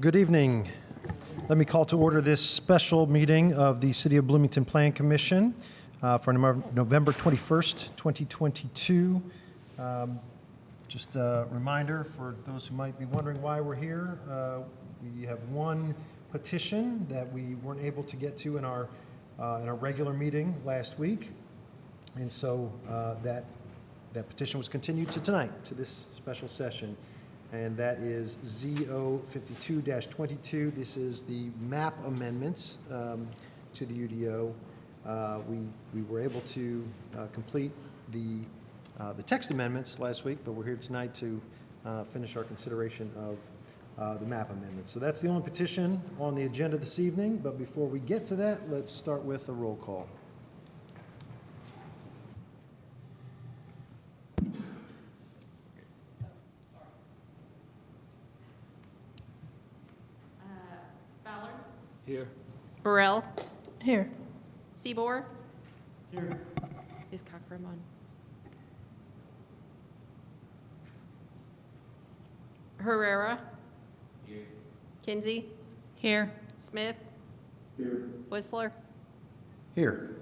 Good evening. Let me call to order this special meeting of the City of Bloomington Plan Commission for November 21st, 2022. Just a reminder for those who might be wondering why we're here. We have one petition that we weren't able to get to in our regular meeting last week. And so that petition was continued to tonight, to this special session. And that is ZO 52-22. This is the map amendments to the UDO. We were able to complete the text amendments last week, but we're here tonight to finish our consideration of the map amendments. So that's the only petition on the agenda this evening. But before we get to that, let's start with a roll call. Here. Burrell. Here. Seaboard. Here. Is Cockrum on? Herrera. Here. Kinsey. Here. Smith. Here. Whistler. Here.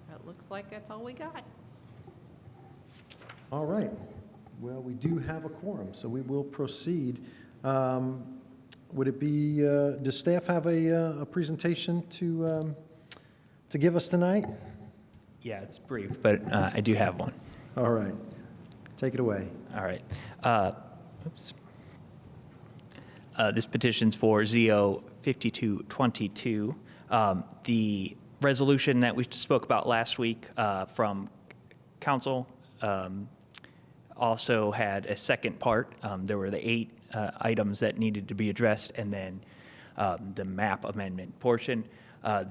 That looks like that's all we got. All right. Well, we do have a quorum, so we will proceed. Would it be, does staff have a presentation to give us tonight? Yeah, it's brief, but I do have one. All right. Take it away. All right. Oops. This petition's for ZO 5222. The resolution that we spoke about last week from council also had a second part. There were the 8 items that needed to be addressed, and then the map amendment portion.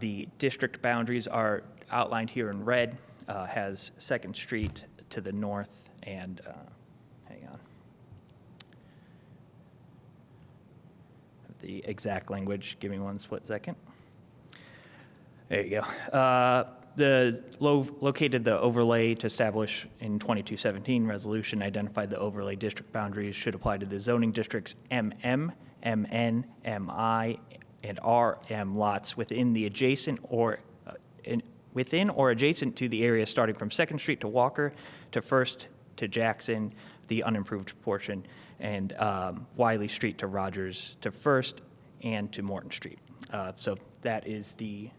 The district boundaries are outlined here in red, has 2nd Street to the north, and hang on. The exact language, give me one split second. There you go. Located the overlay to establish in 2217 resolution identified the overlay district boundaries should apply to the zoning districts MM, MN, MI, and RM lots within the adjacent or within or adjacent to the area starting from 2nd Street to Walker to 1st to Jackson, the unimproved portion, and Wiley Street to Rogers to 1st and to Morton Street. So that is the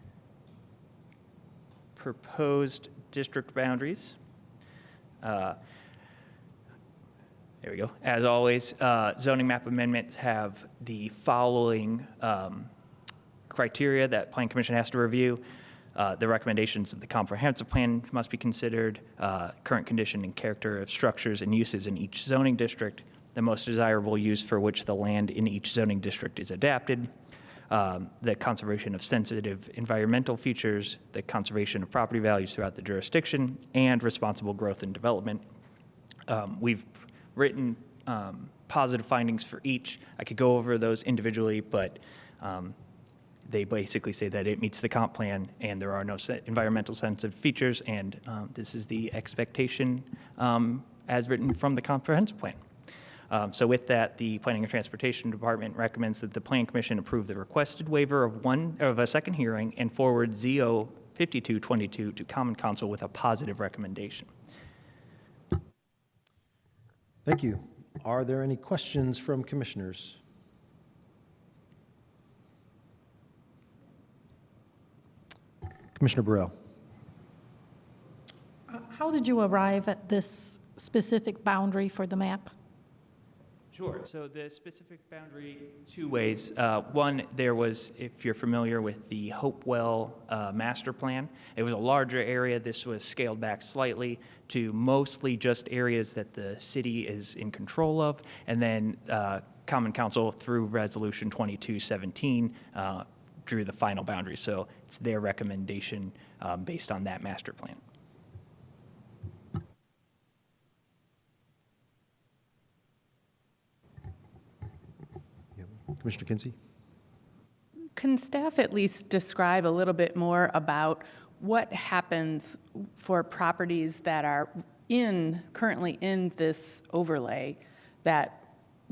proposed district boundaries. There we go. As always, zoning map amendments have the following criteria that Plan Commission has to review. The recommendations of the comprehensive plan must be considered, current condition and character of structures and uses in each zoning district, the most desirable use for which the land in each zoning district is adapted, the conservation of sensitive environmental features, the conservation of property values throughout the jurisdiction, and responsible growth and development. We've written positive findings for each. I could go over those individually, but they basically say that it meets the comp plan and there are no environmental sensitive features, and this is the expectation as written from the comprehensive plan. So with that, the Planning and Transportation Department recommends that the Plan Commission approve the requested waiver of a second hearing and forward ZO 5222 to Common Council with a positive recommendation. Thank you. Are there any questions from commissioners? Commissioner Burrell. How did you arrive at this specific boundary for the map? Sure. So the specific boundary, 2 ways. One, there was, if you're familiar with the Hopewell master plan, it was a larger area. This was scaled back slightly to mostly just areas that the city is in control of. And then Common Council, through Resolution 2217, drew the final boundary. So it's their recommendation based on that master plan. Commissioner Kinsey? Can staff at least describe a little bit more about what happens for properties that are currently in this overlay that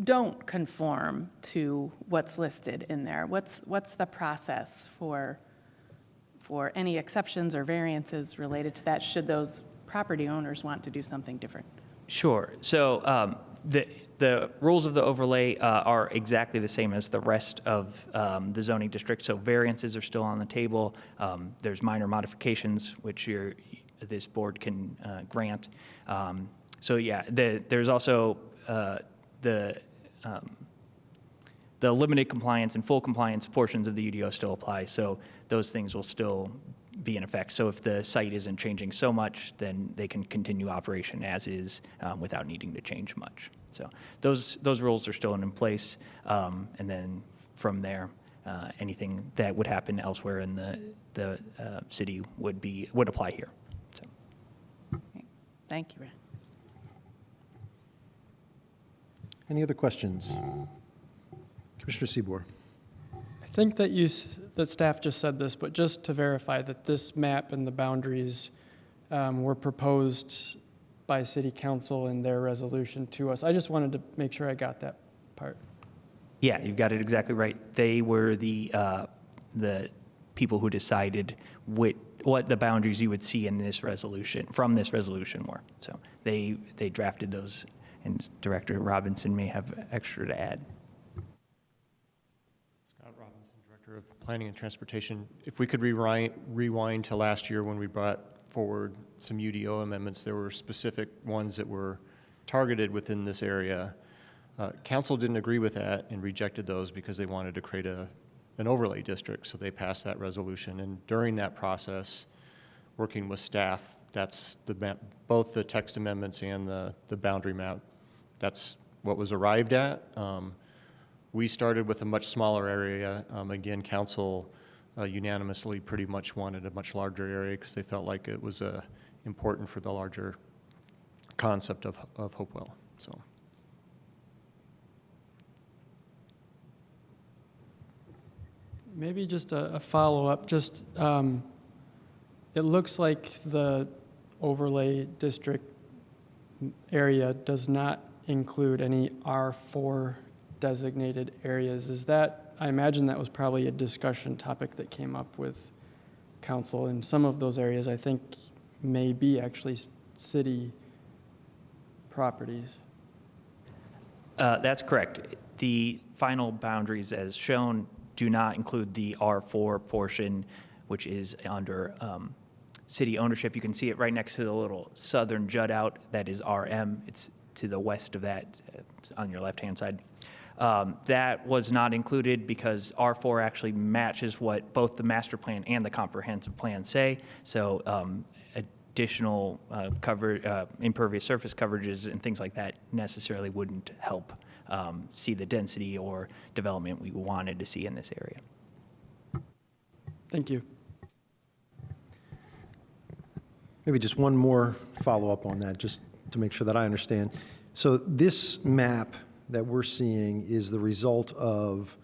don't conform to what's listed in there? What's the process for any exceptions or variances related to that, should those property owners want to do something different? Sure. So the rules of the overlay are exactly the same as the rest of the zoning district. So variances are still on the table. There's minor modifications which this board can grant. So yeah, there's also the limited compliance and full compliance portions of the UDO still apply. So those things will still be in effect. So if the site isn't changing so much, then they can continue operation as is without needing to change much. So those rules are still in place. And then from there, anything that would happen elsewhere in the city would apply here. So. Okay. Thank you, Ren. Any other questions? Commissioner Seabour. I think that that staff just said this, but just to verify that this map and the boundaries were proposed by City Council in their resolution to us. I just wanted to make sure I got that part. Yeah, you've got it exactly right. They were the people who decided what the boundaries you would see in this resolution, from this resolution were. So they drafted those, and Director Robinson may have extra to add. Scott Robinson, Director of Planning and Transportation. If we could rewind to last year when we brought forward some UDO amendments, there were specific ones that were targeted within this area. Council didn't agree with that and rejected those because they wanted to create an overlay district, so they passed that resolution. And during that process, working with staff, that's both the text amendments and the boundary map. That's what was arrived at. We started with a much smaller area. Again, council unanimously pretty much wanted a much larger area because they felt like it was important for the larger concept of Hopewell. So. Maybe just a follow-up, just it looks like the overlay district area does not include any R4 designated areas. Is that, I imagine that was probably a discussion topic that came up with council, and some of those areas I think may be actually city properties. That's correct. The final boundaries as shown do not include the R4 portion, which is under city ownership. You can see it right next to the little southern jut out that is RM. It's to the west of that, on your left-hand side. That was not included because R4 actually matches what both the master plan and the comprehensive plan say. So additional impervious surface coverages and things like that necessarily wouldn't help see the density or development we wanted to see in this area. Thank you. Maybe just one more follow-up on that, just to make sure that I understand. So this map that we're seeing is the result of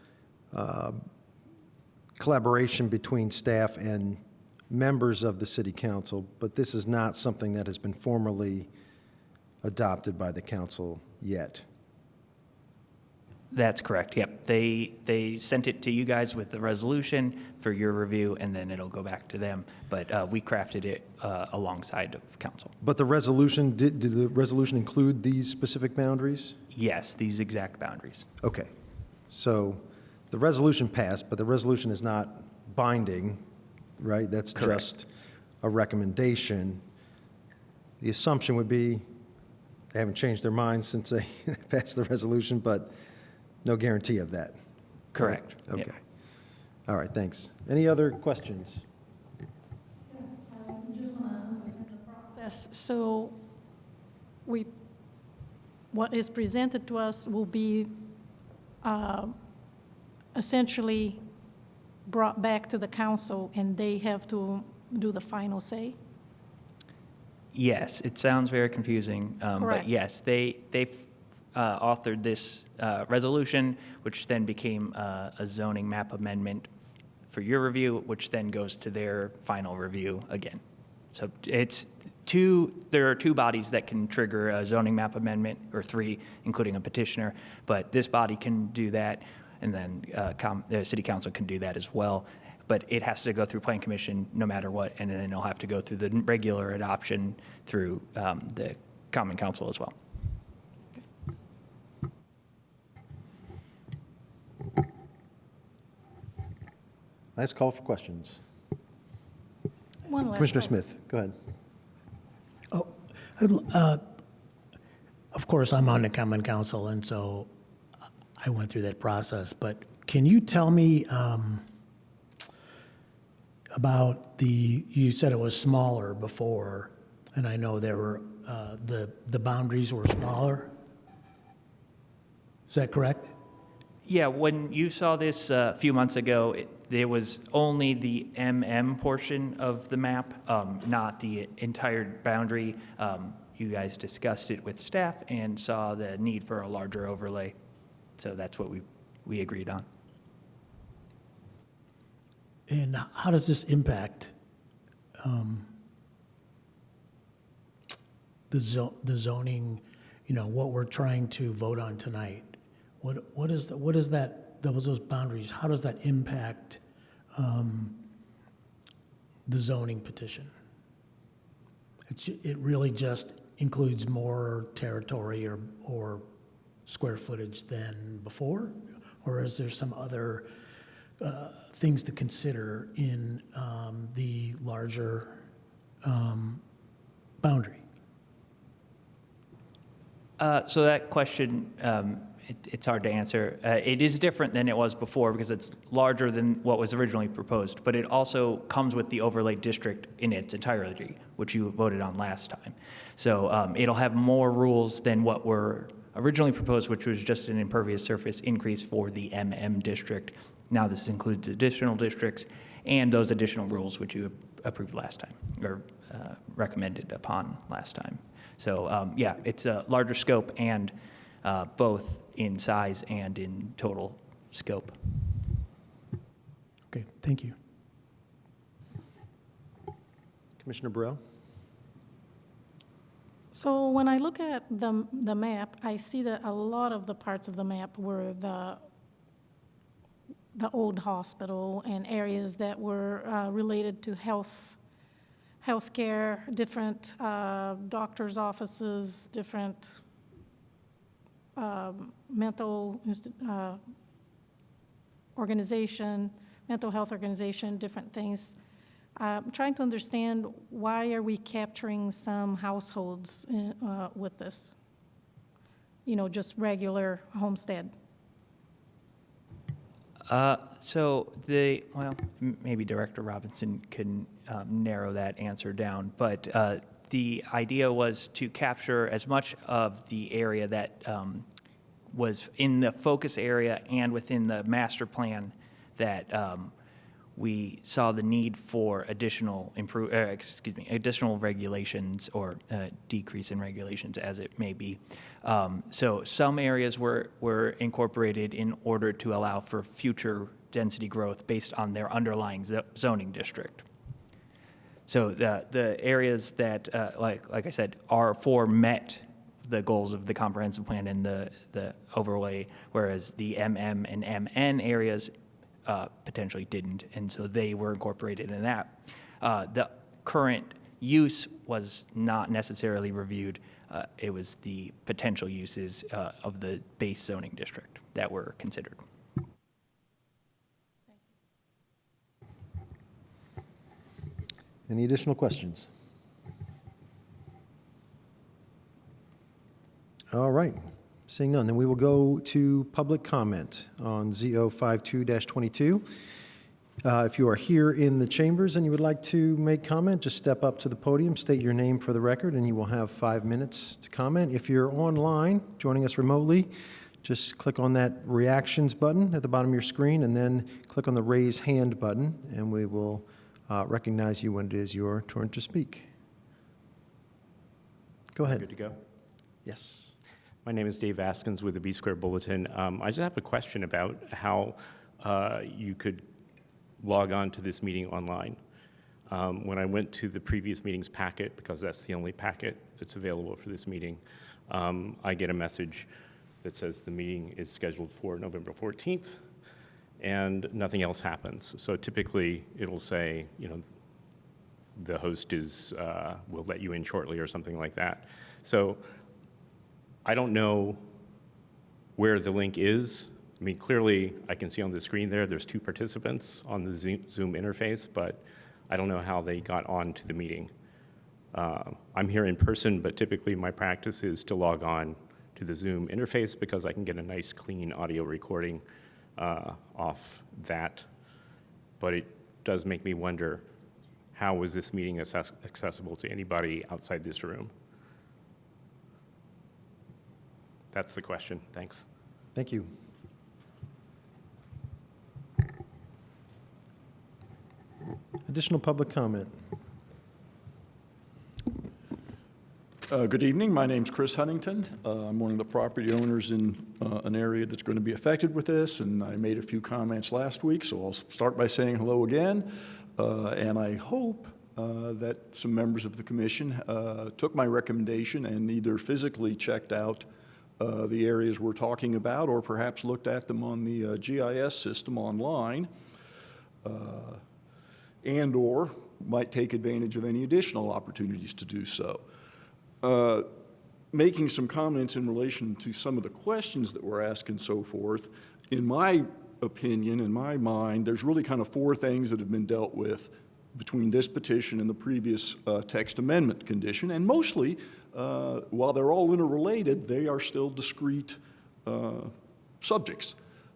collaboration between staff and members of the city council, but this is not something that has been formally adopted by the council yet. That's correct, yep. They sent it to you guys with the resolution for your review, and then it'll go back to them. But we crafted it alongside of council. But the resolution, did the resolution include these specific boundaries? Yes, these exact boundaries. Okay. So the resolution passed, but the resolution is not binding, right? That's Correct. just a recommendation. The assumption would be they haven't changed their minds since they passed the resolution, but no guarantee of that. Correct. Okay. Yep. All right, thanks. Any other questions? Just want to understand the process. So what is presented to us will be essentially brought back to the council, and they have to do the final say? Yes, it sounds very confusing, but Correct. yes, they've authored this resolution, which then became a zoning map amendment for your review, which then goes to their final review again. So there are two bodies that can trigger a zoning map amendment, or three, including a petitioner, but this body can do that, and then the city council can do that as well. But it has to go through plan commission no matter what, and then it'll have to go through the regular adoption through the common council as well. Last call for questions. One last Commissioner call. Smith, go ahead. Of course, I'm on the common council, and so I went through that process. But can you tell me about you said it was smaller before, and I know there were, the boundaries were smaller. Is that correct? Yeah, when you saw this a few months ago, there was only the MM portion of the map, not the entire boundary. You guys discussed it with staff and saw the need for a larger overlay. So that's what we agreed on. And how does this impact the zoning, what we're trying to vote on tonight? What is that, those boundaries, how does that impact the zoning petition? It really just includes more territory or square footage than before? Or is there some other things to consider in the larger boundary? So that question, it's hard to answer. It is different than it was before because it's larger than what was originally proposed, but it also comes with the overlay district in its entirety, which you voted on last time. So it'll have more rules than what were originally proposed, which was just an impervious surface increase for the MM district. Now this includes additional districts and those additional rules which you approved last time, or recommended upon last time. So yeah, it's a larger scope, and both in size and in total scope. Okay, thank you. Commissioner Burrell? So when I look at the map, I see that a lot of the parts of the map were the old hospital and areas that were related to healthcare, different doctors' offices, different mental organization, mental health organization, different things. I'm trying to understand, why are we capturing some households with this? Just regular homestead. So maybe Director Robinson can narrow that answer down, but the idea was to capture as much of the area that was in the focus area and within the master plan that we saw the need for additional regulations or decrease in regulations, as it may be. So some areas were incorporated in order to allow for future density growth based on their underlying zoning district. So the areas that, like I said, R4 met the goals of the comprehensive plan and the overlay, whereas the MM and MN areas potentially didn't, and so they were incorporated in that. The current use was not necessarily reviewed. It was the potential uses of the base zoning district that were considered. Any additional questions? All right, seeing none, then we will go to public comment on ZO52-22. If you are here in the chambers and you would like to make comment, just step up to the podium, state your name for the record, and you will have 5 minutes to comment. If you're online, joining us remotely, just click on that reactions button at the bottom of your screen, and then click on the raise hand button, and we will recognize you when it is your turn to speak. Go ahead. Good to go? Yes. My name is Dave Askins with the B Square Bulletin. I just have a question about how you could log on to this meeting online. When I went to the previous meeting's packet, because that's the only packet that's available for this meeting, I get a message that says the meeting is scheduled for November 14th, and nothing else happens. So typically, it'll say, you know, the host will let you in shortly or something like that. So I don't know where the link is. I mean, clearly, I can see on the screen there's 2 participants on the Zoom interface, but I don't know how they got on to the meeting. I'm here in person, but typically my practice is to log on to the Zoom interface because I can get a nice, clean audio recording off that. But it does make me wonder, how was this meeting accessible to anybody outside this room? That's the question. Thanks. Thank you. Additional public comment. Good evening. My name's Chris Huntington. I'm one of the property owners in an area that's going to be affected with this, and I made a few comments last week, so I'll start by saying hello again. And I hope that some members of the commission took my recommendation and either physically checked out the areas we're talking about or perhaps looked at them on the GIS system online and or might take advantage of any additional opportunities to do so. Making some comments in relation to some of the questions that were asked and so forth, in my opinion, in my mind, there's really kind of 4 things that have been dealt with between this petition and the previous text amendment condition, and mostly, while they're all interrelated, they are still discrete subjects.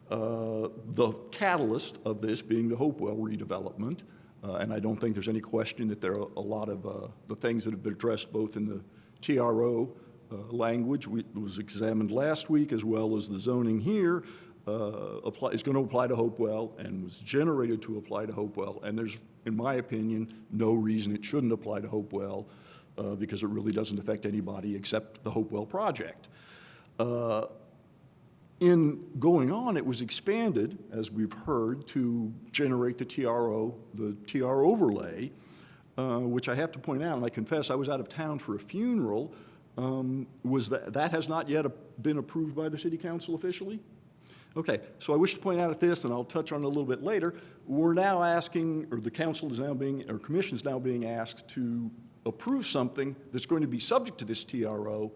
The catalyst of this being the Hopewell redevelopment, and I don't think there's any question that there are a lot of the things that have been addressed both in the TRO language was examined last week, as well as the zoning here is going to apply to Hopewell and was generated to apply to Hopewell. And there's, in my opinion, no reason it shouldn't apply to Hopewell because it really doesn't affect anybody except the Hopewell project. In going on, it was expanded, as we've heard, to generate the TRO overlay, which I have to point out, and I confess I was out of town for a funeral, was that has not yet been approved by the City Council officially? Okay, so I wish to point out this, and I'll touch on it a little bit later. We're now asking, or the council is now being, or commission is now being asked to approve something that's going to be subject to this TRO,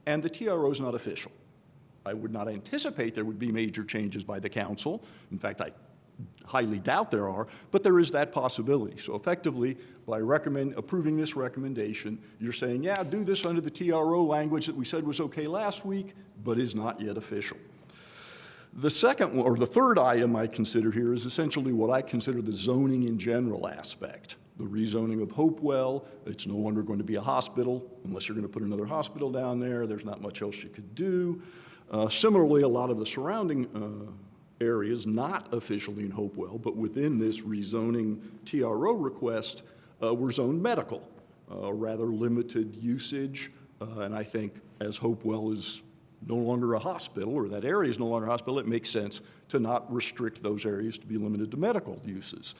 and the TRO is not official. I would not anticipate there would be major changes by the council. In fact, I highly doubt there are, but there is that possibility. So effectively, by approving this recommendation, you're saying, yeah, do this under the TRO language that we said was okay last week, but is not yet official. The second one, or the third item I consider here is essentially what I consider the zoning in general aspect. The rezoning of Hopewell, it's no longer going to be a hospital, unless you're going to put another hospital down there. There's not much else you could do. Similarly, a lot of the surrounding areas, not officially in Hopewell, but within this rezoning TRO request, were zoned medical, rather limited usage. And I think as Hopewell is no longer a hospital, or that area is no longer a hospital, it makes sense to not restrict those areas to be limited to medical uses.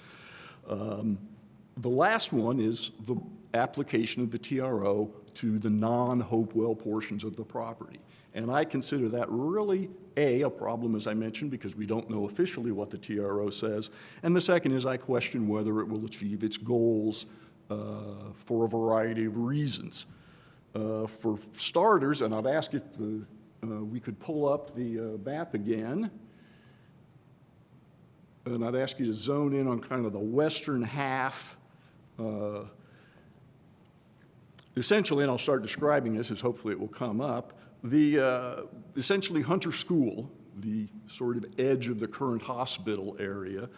The last one is the application of the TRO to the non-Hopewell portions of the property. And I consider that really, a problem, as I mentioned, because we don't know officially what the TRO says. And the second is I question whether it will achieve its goals for a variety of reasons. For starters, and I've asked if we could pull up the map again, and I'd ask you to zone in on kind of the western half. Essentially, and I'll start describing this as hopefully it will come up, essentially Hunter School, the sort of edge of the current hospital area.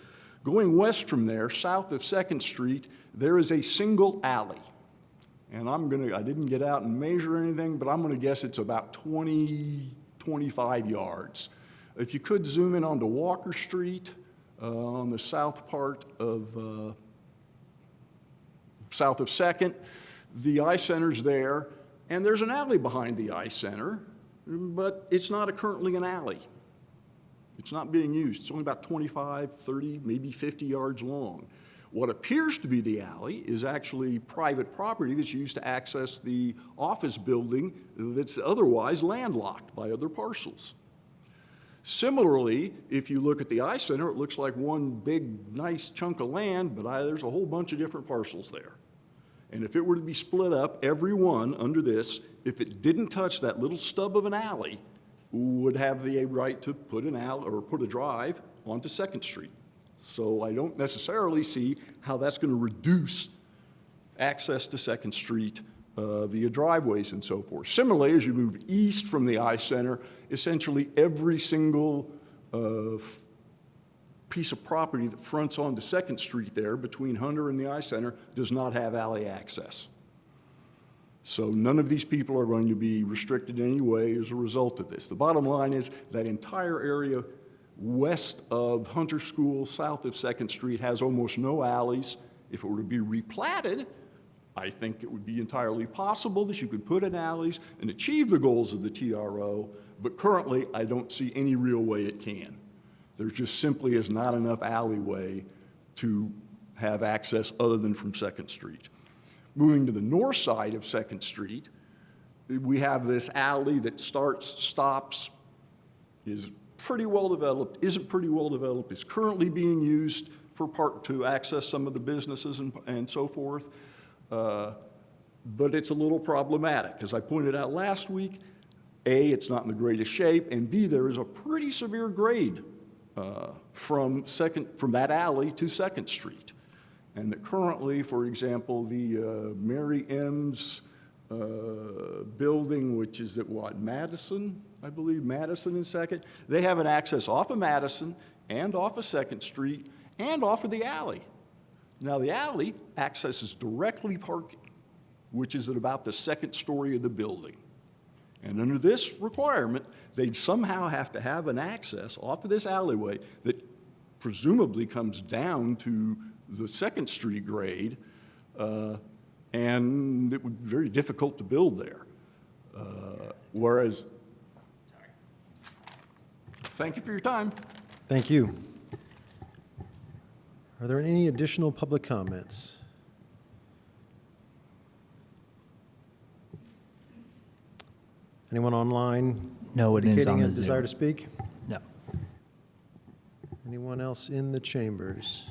Going west from there, south of 2nd Street, there is a single alley. And I didn't get out and measure anything, but I'm gonna guess it's about 25 yards. If you could zoom in onto Walker Street, on the south part of, south of 2nd, the eye center's there, and there's an alley behind the eye center, but it's not currently an alley. It's not being used. It's only about 25, 30, maybe 50 yards long. What appears to be the alley is actually private property that's used to access the office building that's otherwise landlocked by other parcels. Similarly, if you look at the eye center, it looks like one big, nice chunk of land, but there's a whole bunch of different parcels there. And if it were to be split up, every one under this, if it didn't touch that little stub of an alley, would have the right to put an alley or put a drive onto Second Street. So I don't necessarily see how that's going to reduce access to Second Street via driveways and so forth. Similarly, as you move east from the eye center, essentially every single piece of property that fronts onto Second Street there between Hunter and the eye center does not have alley access. So none of these people are going to be restricted in any way as a result of this. The bottom line is that entire area west of Hunter School, south of Second Street, has almost no alleys. If it were to be replatted, I think it would be entirely possible that you could put in alleys and achieve the goals of the TRO, but currently I don't see any real way it can. There just simply is not enough alleyway to have access other than from Second Street. Moving to the north side of Second Street, we have this alley that starts, stops, is pretty well developed, isn't pretty well developed, is currently being used to access some of the businesses and so forth. But it's a little problematic. As I pointed out last week, A, it's not in the greatest shape, and B, there is a pretty severe grade from that alley to Second Street. And that currently, for example, the Mary M's building, which is at Madison, I believe, Madison and Second, they have an access off of Madison and off of Second Street and off of the alley. Now, the alley accesses directly parking, which is at about the second story of the building. And under this requirement, they'd somehow have to have an access off of this alleyway that presumably comes down to the Second Street grade, and it would be very difficult to build there. Thank you for your time. Thank you. Are there any additional public comments? Anyone online No, it is indicating on a the desire Zoom. to speak? No. Anyone else in the chambers?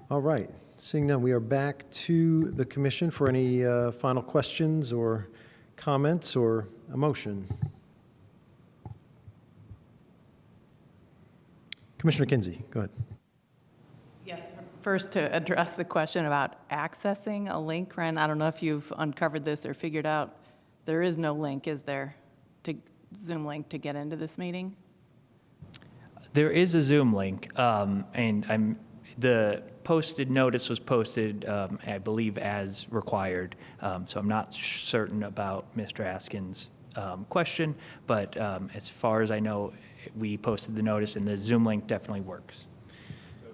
All right, seeing none, we are back to the commission for any final questions or comments or a motion. Commissioner Kinsey, go ahead. Yes, first to address the question about accessing a link, Ren, I don't know if you've uncovered this or figured out, there is no link, is there, to Zoom link to get into this meeting? There is a Zoom link, and the posted notice was posted, I believe, as required. So I'm not certain about Mr. Askin's question, but as far as I know, we posted the notice, and the Zoom link definitely works. So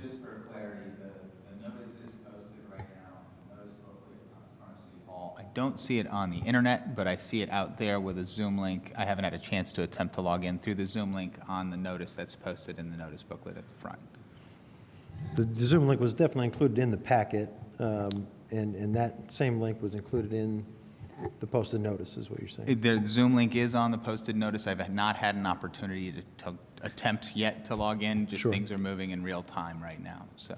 just for clarity, the notice is posted right now, notice booklet on front of City Hall. I don't see it on the internet, but I see it out there with a Zoom link. I haven't had a chance to attempt to log in through the Zoom link on the notice that's posted in the notice booklet at the front. The Zoom link was definitely included in the packet, and that same link was included in the posted notice, is what you're saying? The Zoom link is on the posted notice. I've not had an opportunity to attempt yet to log in. Just Sure. things are moving in real time right now, so.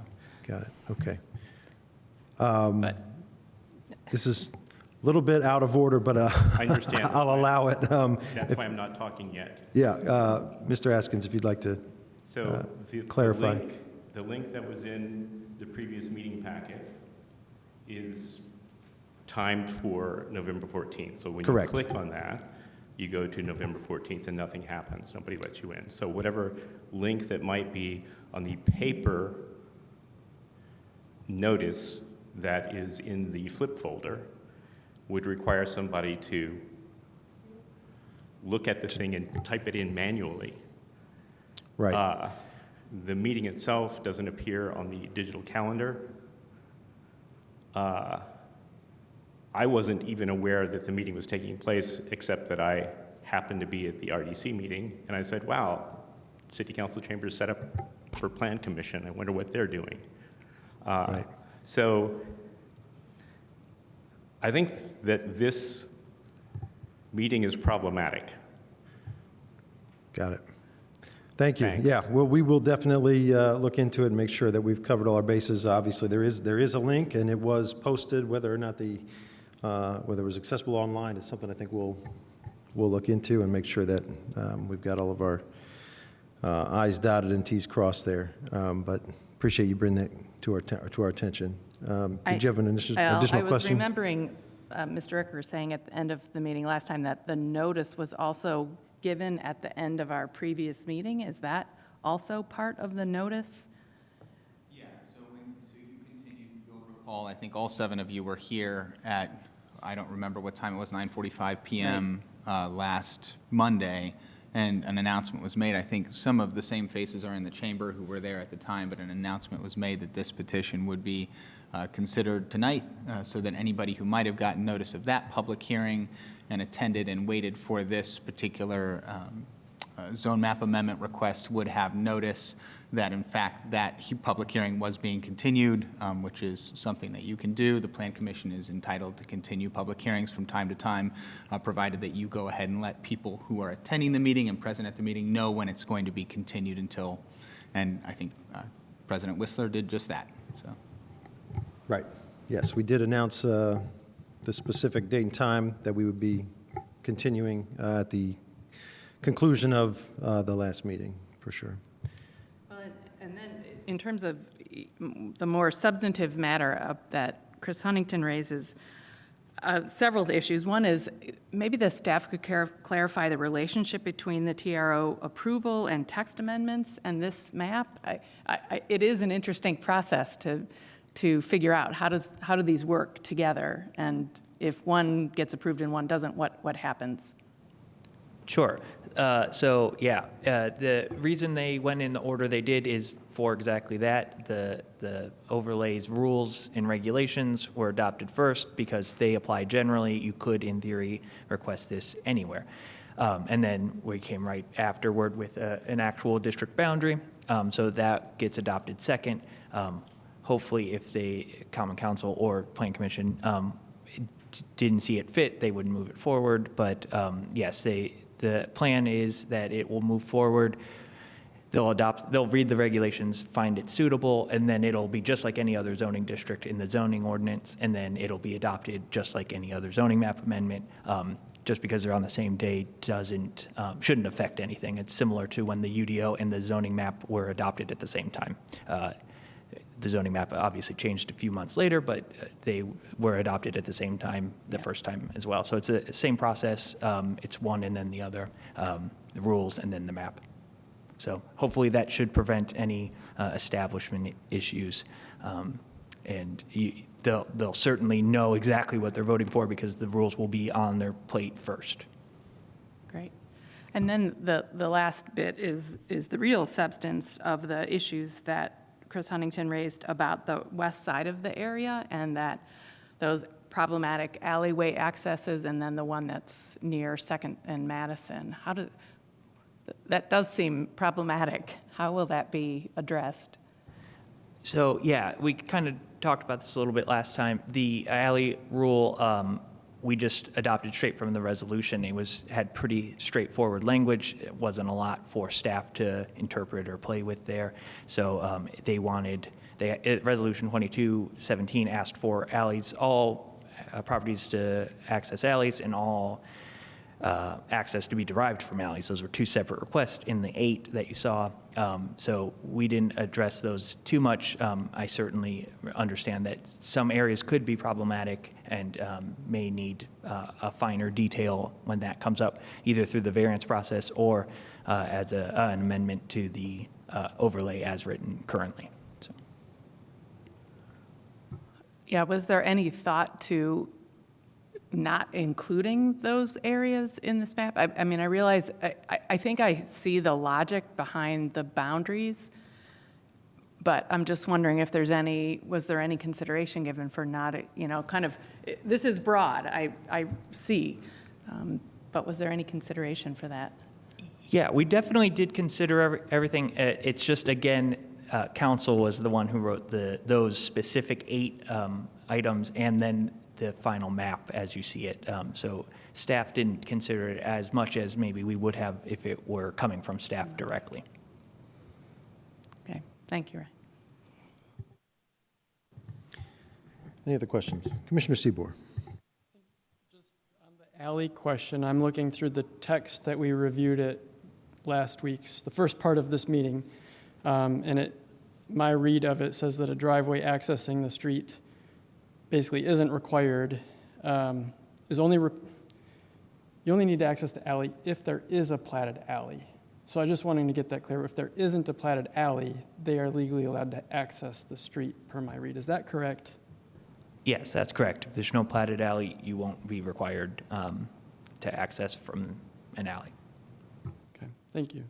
Got it, okay. But This is a little bit out of order, but I understand. I'll allow it. That's why I'm not talking yet. Yeah, Mr. Askins, if you'd like to So clarify. The link that was in the previous meeting packet is timed for November 14th. So when Correct. you click on that, you go to November 14th and nothing happens. Nobody lets you in. So whatever link that might be on the paper notice that is in the flip folder would require somebody to look at the thing and type it in manually. Right, The meeting itself doesn't appear on the digital calendar. I wasn't even aware that the meeting was taking place, except that I happened to be at the RDC meeting, and I said, wow, City Council chambers set up for Plan Commission. I wonder what they're doing. Right. So I think that this meeting is problematic. Got it. Thank you. Thanks. Yeah, well, we will definitely look into it and make sure that we've covered all our bases. Obviously, there is a link, and it was posted. Whether or not whether it was accessible online is something I think we'll look into and make sure that we've got all of our I's dotted and T's crossed there. But appreciate you bringing that to our attention. Did you have an additional question? I was remembering Mr. Icker saying at the end of the meeting last time that the notice was also given at the end of our previous meeting. Is that also part of the notice? Yeah, so you continued, you'll recall, I think all 7 of you were here at, I don't remember what time it was, 9:45 PM last Monday, and an announcement was made. I think some of the same faces are in the chamber who were there at the time, but an announcement was made that this petition would be considered tonight, so that anybody who might have gotten notice of that public hearing and attended and waited for this particular zone map amendment request would have notice that, in fact, that public hearing was being continued, which is something that you can do. The Plan Commission is entitled to continue public hearings from time to time, provided that you go ahead and let people who are attending the meeting and present at the meeting know when it's going to be continued until, and I think President Whistler did just that, so. Right. Yes, we did announce the specific date and time that we would be continuing at the conclusion of the last meeting, for sure. Well, and then in terms of the more substantive matter that Chris Huntington raises, several issues. One is maybe the staff could clarify the relationship between the TRO approval and text amendments and this map. It is an interesting process to figure out how do these work together, and if one gets approved and one doesn't, what happens? Sure. The reason they went in the order they did is for exactly that. The overlays rules and regulations were adopted first because they apply generally. You could, in theory, request this anywhere. And then we came right afterward with an actual district boundary. So that gets adopted second. Hopefully, if the Common Council or Plan Commission didn't see it fit, they would move it forward. But yes, the plan is that it will move forward. They'll read the regulations, find it suitable, and then it'll be just like any other zoning district in the zoning ordinance, and then it'll be adopted just like any other zoning map amendment. Just because they're on the same day shouldn't affect anything. It's similar to when the UDO and the zoning map were adopted at the same time. The zoning map obviously changed a few months later, but they were adopted at the same time the first time as well. So it's the same process. It's one and then the other, the rules and then the map. So hopefully that should prevent any establishment issues. And they'll certainly know exactly what they're voting for because the rules will be on their plate first. Great. And then the last bit is the real substance of the issues that Chris Huntington raised about the west side of the area and that those problematic alleyway accesses and then the one that's near 2nd and Madison. That does seem problematic. How will that be addressed? So yeah, we kind of talked about this a little bit last time. The alley rule, we just adopted straight from the resolution. It had pretty straightforward language. It wasn't a lot for staff to interpret or play with there. So Resolution 2217 asked for alleys, all properties to access alleys and all access to be derived from alleys. Those were 2 separate requests in the 8 that you saw. So we didn't address those too much. I certainly understand that some areas could be problematic and may need a finer detail when that comes up, either through the variance process or as an amendment to the overlay as written currently. So. Yeah, was there any thought to not including those areas in this map? I mean, I realize, I think I see the logic behind the boundaries, but I'm just wondering if was there any consideration given for not, this is broad, I see, but was there any consideration for that? Yeah, we definitely did consider everything. It's just, again, council was the one who wrote those specific 8 items and then the final map as you see it. So staff didn't consider it as much as maybe we would have if it were coming from staff directly. Okay, thank you, Ryan. Any other questions? Commissioner Seabour. Alley question, I'm looking through the text that we reviewed at last week's, the first part of this meeting, and my read of it says that a driveway accessing the street basically isn't required, you only need to access the alley if there is a platted alley. So I just wanting to get that clear. If there isn't a platted alley, they are legally allowed to access the street per my read. Is that correct? Yes, that's correct. If there's no platted alley, you won't be required to access from an alley. Okay, thank you.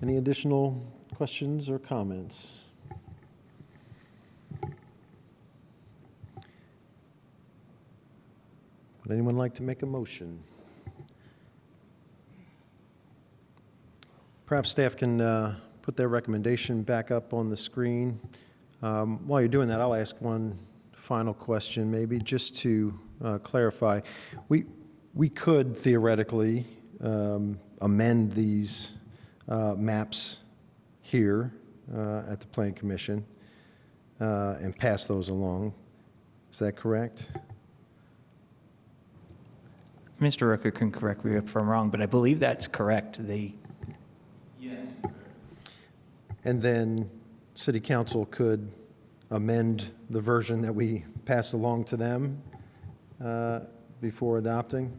Any additional questions or comments? Would anyone like to make a motion? Perhaps staff can put their recommendation back up on the screen. While you're doing that, I'll ask one final question, maybe just to clarify. We could theoretically amend these maps here at the Plan Commission and pass those along. Is that correct? Mr. Rooker can correct me if I'm wrong, but I believe that's correct. And then City Council could amend the version that we pass along to them before adopting?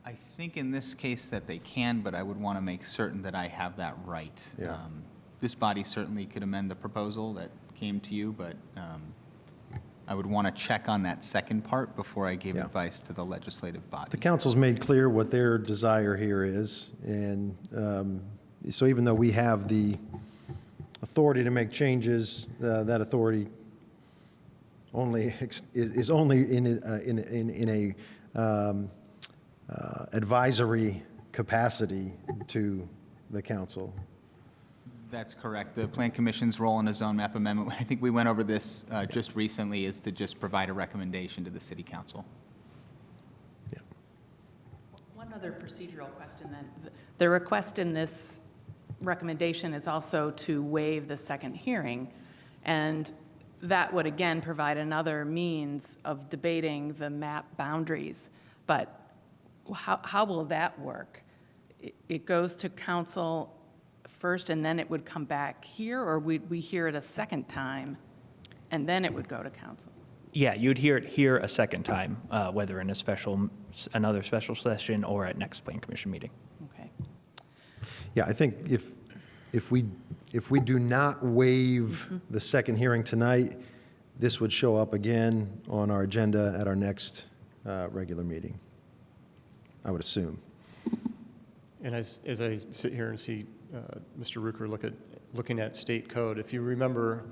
I think in this case that they can, but I would want to make certain that I have that right. Yeah. This body certainly could amend the proposal that came to you, but I would want to check on that second part before I gave Yeah. advice to the legislative body. The council's made clear what their desire here is, and so even though we have the authority to make changes, that authority only is only in a advisory capacity to the council. That's correct. The Plan Commission's role in a zone map amendment, I think we went over this just recently, is to just provide a recommendation to the City Council. Yeah. One other procedural question then. The request in this recommendation is also to waive the second hearing, and that would again provide another means of debating the map boundaries. But how will that work? It goes to council first and then it would come back here, or we hear it a second time and then it would go to council? Yeah, you'd hear it here a second time, whether in another special session or at next Plan Commission meeting. Okay. Yeah, I think if we do not waive the second hearing tonight, this would show up again on our agenda at our next regular meeting, I would assume. And as I sit here and see Mr. Rooker looking at state code, if you remember,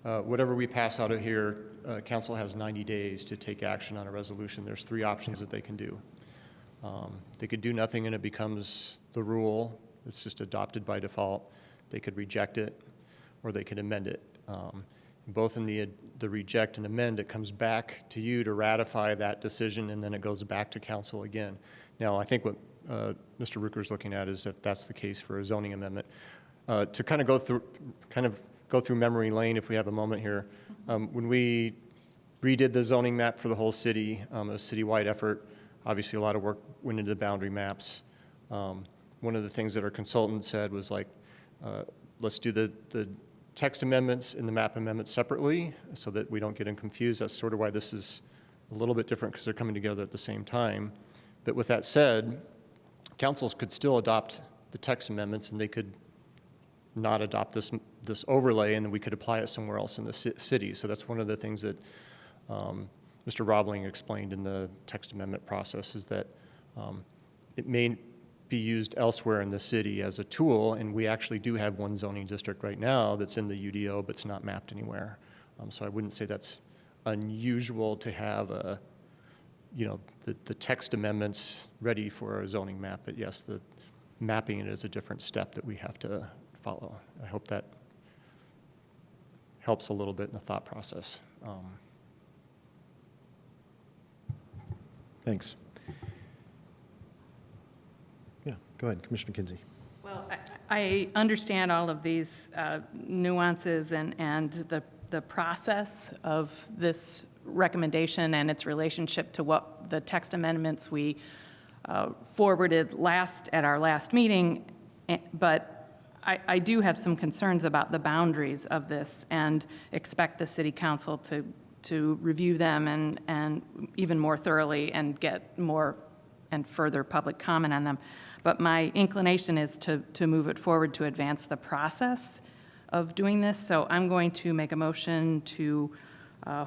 whatever we pass out of here, council has 90 days to take action on a resolution. There's 3 options that they can do. They could do nothing and it becomes the rule. It's just adopted by default. They could reject it or they could amend it. Both in the reject and amend, it comes back to you to ratify that decision and then it goes back to council again. Now, I think what Mr. Rooker's looking at is if that's the case for a zoning amendment. To kind of go through memory lane, if we have a moment here, when we redid the zoning map for the whole city, a citywide effort, obviously a lot of work went into the boundary maps. One of the things that our consultant said was like, let's do the text amendments and the map amendments separately so that we don't get them confused. That's sort of why this is a little bit different because they're coming together at the same time. But with that said, councils could still adopt the text amendments and they could not adopt this overlay and then we could apply it somewhere else in the city. So that's one of the things that Mr. Robling explained in the text amendment process is that it may be used elsewhere in the city as a tool, and we actually do have one zoning district right now that's in the UDO, but it's not mapped anywhere. So I wouldn't say that's unusual to have you know, the text amendments ready for our zoning map, but yes, the mapping it is a different step that we have to follow. I hope that helps a little bit in the thought process. Thanks. Yeah, go ahead, Commissioner Kinsey. Well, I understand all of these nuances and the process of this recommendation and its relationship to what the text amendments we forwarded at our last meeting, but I do have some concerns about the boundaries of this and expect the city council to review them and even more thoroughly and get more and further public comment on them. But my inclination is to move it forward to advance the process of doing this. So I'm going to make a motion to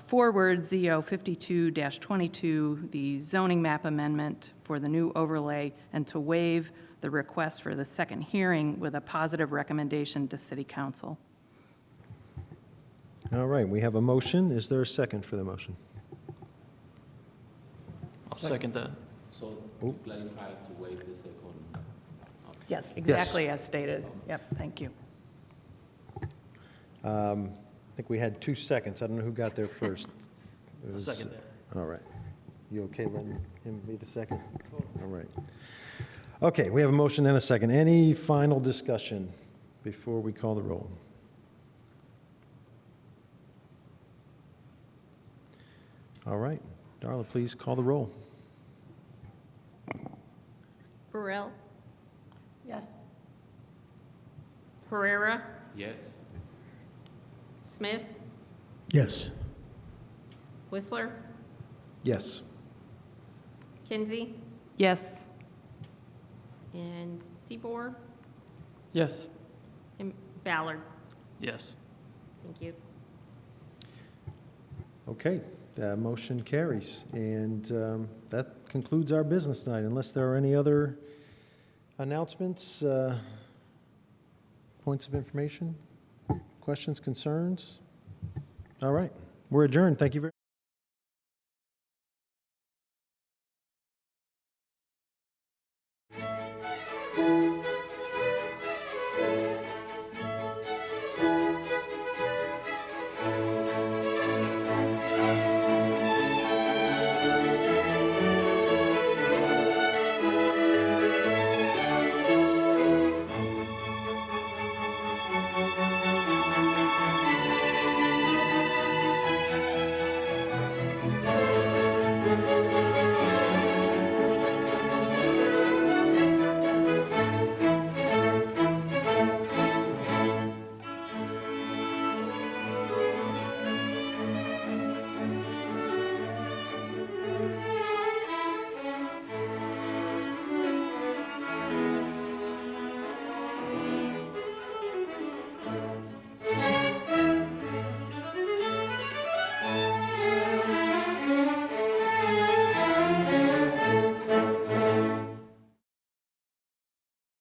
forward ZO 52-22, the zoning map amendment for the new overlay, and to waive the request for the second hearing with a positive recommendation to City Council. All right, we have a motion. Is there a second for the motion? I'll second that. So to clarify, to waive the second. Yes, exactly as stated. Yep, thank you. I think we had 2 seconds. I don't know who got there first. It was- Second that. All right. You okay letting him be the second? All right. Okay, we have a motion and a second. Any final discussion before we call the roll? All right. Darla, please call the roll. Burrell, Yes. Herrera, Yes? Smith, Yes. Whistler, Yes. Kinsey, Yes, and Seaboard, Yes. and Ballard. Yes. Thank you. Okay, the motion carries. And that concludes our business tonight, unless there are any other announcements, points of information, questions, concerns? All right, we're adjourned. Thank you very